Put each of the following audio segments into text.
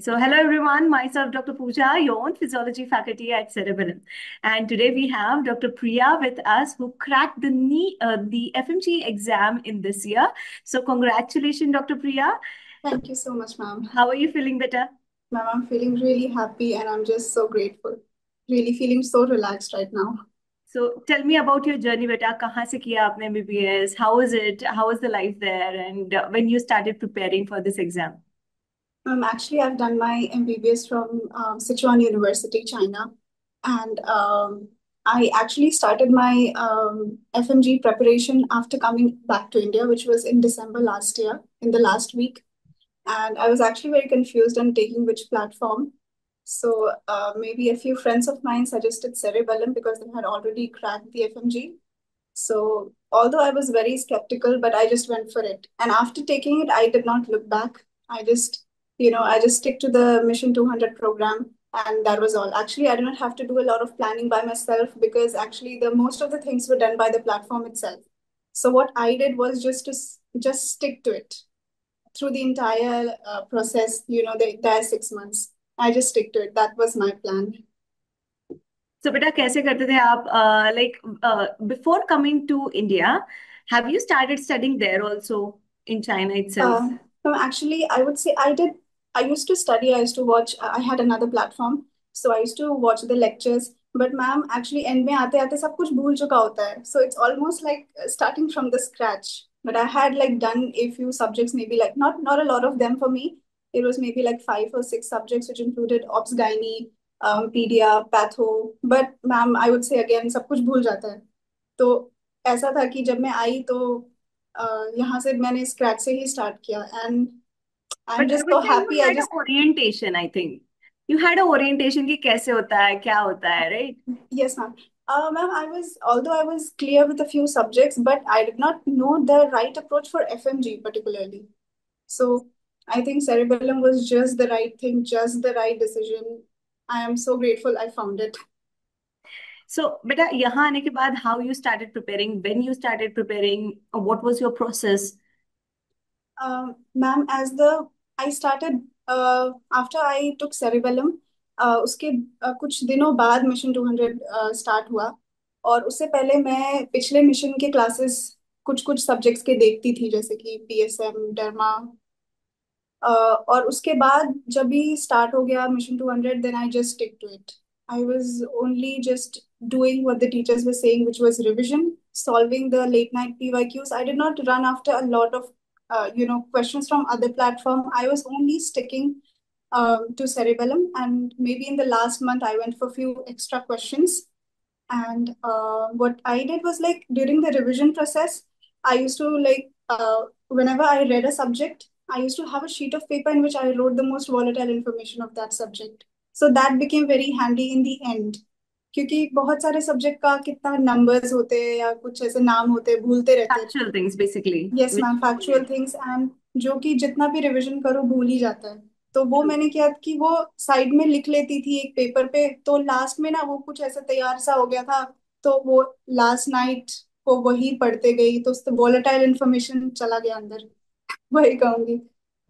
So, hello everyone, myself Dr. Pooja, your own physiology faculty at Cerebellum. And today we have Dr. Priya with us who cracked the FMG exam in this year. So, congratulations, Dr. Priya. Thank you so much, ma'am. How are you feeling better? Ma'am, I'm feeling really happy and I'm just so grateful. Really feeling so relaxed right now. So, tell me about your journey, beta. कहाँ से किया आपने MBBS? How is it? How is the life there? And when you started preparing for this exam? Actually, I've done my MBBS from Sichuan University, China. And I actually started my FMG preparation after coming back to India, which was in December last year, in the last week. And I was actually very confused on taking which platform. So maybe a few friends of mine suggested Cerebellum because they had already cracked the FMG. So, although I was very skeptical, but I just went for it. And after taking it, I did not look back. I just stick to the Mission 200 program, and that was all. Actually, I did not have to do a lot of planning by myself because actually the most of the things were done by the platform itself. So what I did was just stick to it through the entire process. The entire 6 months. I just stick to it. That was my plan. So, beta, कैसे करते थे आप? Like before coming to India, have you started studying there also in China itself? No, actually, I would say I did. I used to study. I used to watch. I had another platform, so I used to watch the lectures. But ma'am, actually, end में आते आते सब कुछ भूल चुका होता है. So it's almost like starting from the scratch. But I had like done a few subjects, maybe like not a lot of them for me. It was maybe like 5 or 6 subjects, which included obs gynae, pedia, patho. But ma'am, I would say again, सब कुछ भूल जाता है. तो ऐसा था कि जब मैं आई तो यहाँ से मैंने स्क्रैच से ही स्टार्ट किया and I am But just but so then you happy I had just a orientation, I think. You had a orientation कि कैसे होता है, क्या होता है, right? Yes ma'am ma'am I was although I was clear with a few subjects but I did not know the right approach for FMG particularly so I think cerebellum was just the right thing, just the right decision. I am so grateful I found it. So, beta, यहाँ आने के बाद how you started preparing, when you started preparing, what was your process? Ma'am, as the I started after I took cerebellum, उसके कुछ दिनों बाद mission 200 start हुआ और उससे पहले मैं पिछले मिशन के क्लासेस कुछ कुछ सब्जेक्ट्स के देखती थी जैसे कि पीएसएम डर्मा और उसके बाद जब भी स्टार्ट हो गया mission 200 then I just stick to it. I was only just doing what the teachers were saying, which was revision, solving the late night PYQs. I did not run after a lot of questions from other platform. I was only sticking to cerebellum, and maybe in the last month I went for few extra questions. And what I did was like during the revision process, I used to whenever I read a subject, I used to have a sheet of paper in which I wrote the most volatile information of that subject. So that became very handy in the end. क्योंकि बहुत सारे subject का कितना numbers होते हैं या कुछ ऐसे नाम होते हैं भूलते रहते हैं. Factual things, basically, yes which ma'am you factual forget. Things and जो कि जितना भी रिवीजन करो भूल ही जाता है. तो वो True. मैंने किया कि वो साइड में लिख लेती थी एक पेपर पे तो लास्ट में ना वो कुछ ऐसा तैयार सा हो गया था. तो वो लास्ट नाइट को वही पढ़ते गई तो उससे वॉलेटाइल इंफॉर्मेशन चला गया अंदर. वही कहूंगी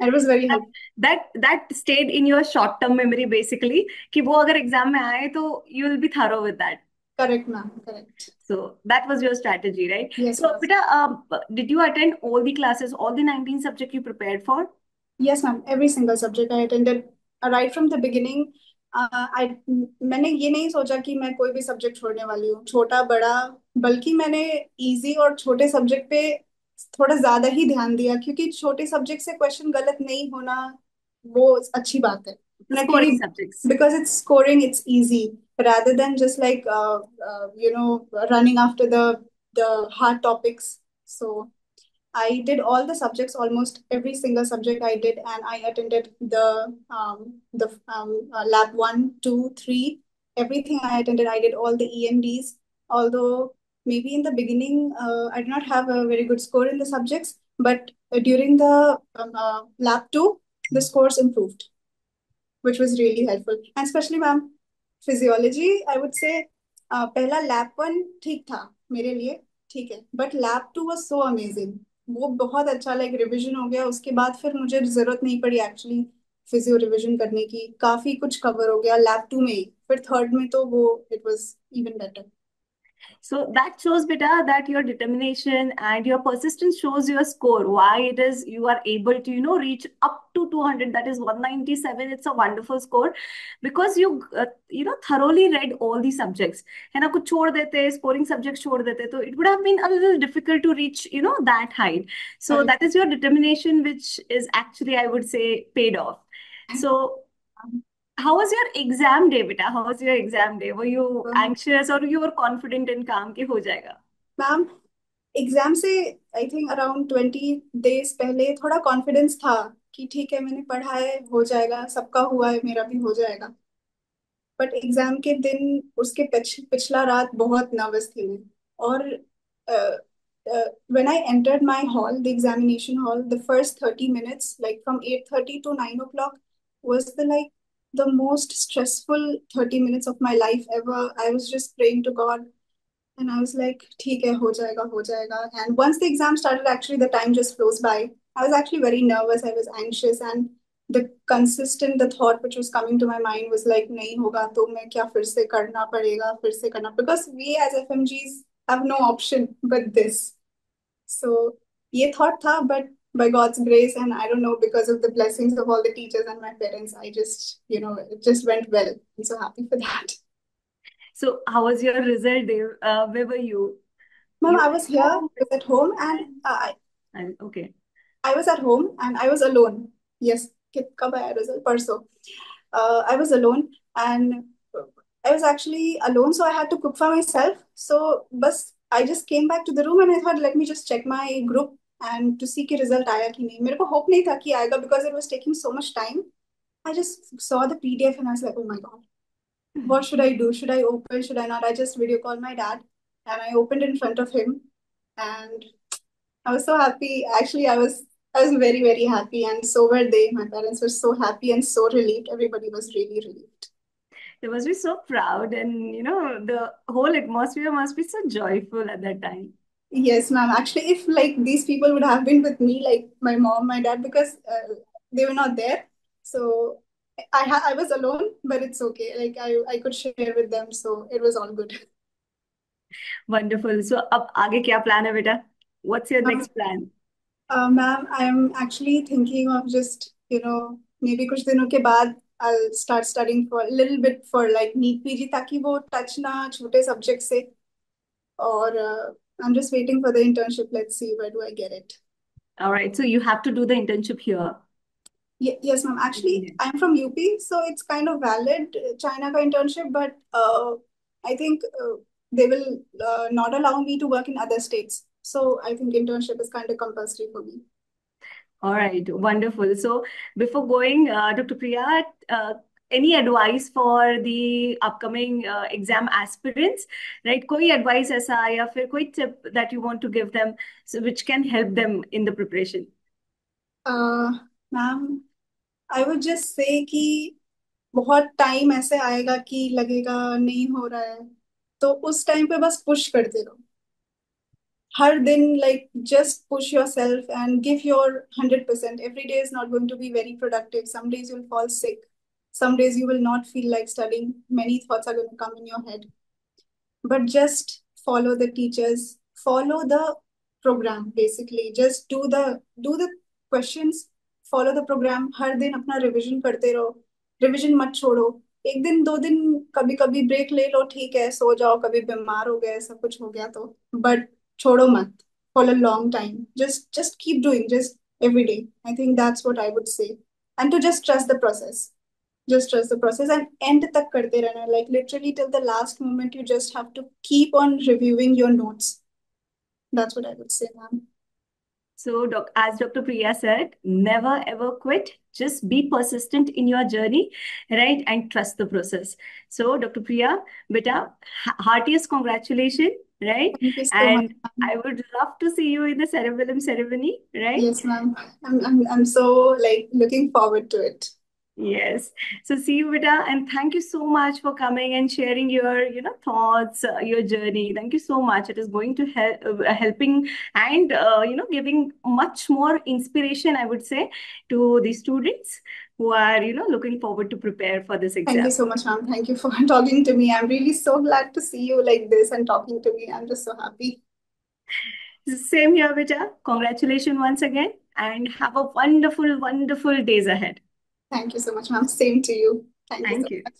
and it was very That helpful. that stayed in your short-term memory, basically, कि वो अगर एग्जाम में आए तो you will be thorough with that. Correct ma'am correct. So that was your strategy, right? Yes So, ma'am. beta, did you attend all the classes, all the 19 subjects you prepared for? Yes, ma'am. Every single subject I attended right from the beginning. I मैंने ये नहीं सोचा कि मैं कोई भी subject छोड़ने वाली हूँ छोटा बड़ा. बल्कि मैंने इजी और छोटे सब्जेक्ट पे थोड़ा ज्यादा ही ध्यान दिया क्योंकि छोटे सब्जेक्ट से क्वेश्चन गलत नहीं होना वो अच्छी बात है. The ना क्योंकि scoring subjects. because it's scoring it's easy rather than just like running after the hard topics. So I did all the subjects, almost every single subject I did, and I attended the lab 1, 2, 3, everything I attended. I did all the EMDs. Although maybe in the beginning I did not have a very good score in the subjects, but during the lab 2, the scores improved, which was really helpful. And especially ma'am, physiology, I would say पहला lab 1 ठीक था मेरे लिए ठीक है but lab 2 was so amazing. वो बहुत अच्छा लाइक रिवीजन हो गया उसके बाद फिर मुझे जरूरत नहीं पड़ी एक्चुअली फिजियो रिवीजन करने की, काफी कुछ कवर हो गया लैब 2 में ही। फिर थर्ड में तो वो it was even better. So that shows, beta, that your determination and your persistence shows your score. Why it is you are able to, reach up to 200. That is 197. It's a wonderful score because you thoroughly read all the subjects. है ना, कुछ छोड़ देते, scoring subjects छोड़ देते, तो it would have been a little difficult to reach, that height. So correct. that is your determination, which is actually, I would say, paid off. So how was your exam day, beta? How was your exam day? Were you anxious or you were confident and calm कि हो जाएगा? Ma'am, exam से I think around 20 days पहले थोड़ा confidence था कि ठीक है, मैंने पढ़ा है, हो जाएगा, सबका हुआ है, मेरा भी हो जाएगा। बट एग्जाम के दिन उसके पिछला रात बहुत नर्वस थी मैं। और when I entered my hall, the examination hall, the first 30 minutes, like from 8:30 to 9 o'clock, was the most stressful 30 minutes of my life ever. I was just praying to God, and I was like, ठीक है, हो जाएगा, हो जाएगा. And once the exam started, actually the time just flows by. I was actually very nervous. I was anxious, and the thought which was coming to my mind was like, नहीं होगा तो मैं क्या, फिर से करना पड़ेगा, फिर से करना, because we as FMGs have no option but this. So ये thought था, but by God's grace, and I don't know, because of the blessings of all the teachers and my parents, I just, it just went well. I'm so happy for that. So how was your result day? Where were you? Mom, You I were was at here, I home? was at home, and Okay. I was at home and I was alone. Yes, कब आया result? परसों. I was alone, and I was actually alone, so I had to cook for myself. So, बस I just came back to the room and I thought, let me just check my group and to see कि result आया कि नहीं. मेरे को hope नहीं था कि आएगा because it was taking so much time. I just saw the PDF and I was like, oh my God, what should I do? Should I open? Should I not? I just video called my dad and I opened in front of him, and I was so happy. Actually, I was very, very happy, and so were they. My parents were so happy and so relieved. Everybody was really relieved. They must be so proud, and the whole atmosphere must be so joyful at that time. Yes, ma'am. Actually, if like these people would have been with me, like my mom, my dad, because they were not there, so I was alone, but it's okay. Like I could share with them, so it was all good. Wonderful. So अब आगे क्या plan है बेटा? What's your next plan? Ma'am, I'm actually thinking of just, maybe कुछ दिनों के बाद I'll start studying for a little bit for like NEET PG ताकि वो touch ना छोटे subject से, और I'm just waiting for the internship. Let's see where do I get it. All right. So you have to do the internship here. Yes, ma'am. Actually, Mhm. I'm from UP, so it's kind of valid, China ka internship, but I think they will not allow me to work in other states. So I think internship is kind of compulsory for me. All right. Wonderful. So before going, Dr. Priya, any advice for the upcoming exam aspirants, right? कोई advice ऐसा या फिर कोई tip that you want to give them, so which can help them in the preparation? Ma'am, I would just say कि बहुत time ऐसे आएगा कि लगेगा नहीं हो रहा है, तो उस टाइम पे बस पुश करते रहो हर दिन, like just push yourself and give your 100%. Every day is not going to be very productive. Some days you'll fall sick, some days you will not feel like studying, many thoughts are going to come in your head, but just follow the teachers, follow the program. Basically just do the questions, follow the program. हर दिन अपना revision करते रहो, revision मत छोड़ो। एक दिन दो दिन कभी कभी ब्रेक ले लो, ठीक है, सो जाओ, कभी बीमार हो गए, ऐसा कुछ हो गया तो, बट छोड़ो मत for a long time. Just keep doing, just every day. I think that's what I would say. And to just trust the process, just trust the process and end tak karte rehna, like literally till the last moment. You just have to keep on reviewing your notes. That's what I would say, ma'am. So, as Dr. Priya said, never ever quit. Just be persistent in your journey, right? And trust the process. So, Dr. Priya, beta, heartiest congratulations, right? Thank you so much, And ma'am. I would love to see you in the cerebellum ceremony, right? Yes, ma'am. I'm so like looking forward to it. Yes. So see you, Vita, and thank you so much for coming and sharing your, thoughts, your journey. Thank you so much. It is going to helping and giving much more inspiration, I would say, to the students. who are, looking forward to prepare for this Thank you exam. so much, ma'am. Thank you for talking to me. I'm really so glad to see you like this and talking to me. I'm just so happy. Same here, Vita. Congratulations once again, and have a wonderful, wonderful days ahead. Thank you so much, ma'am. Same to you. Thank you so Thank you. much.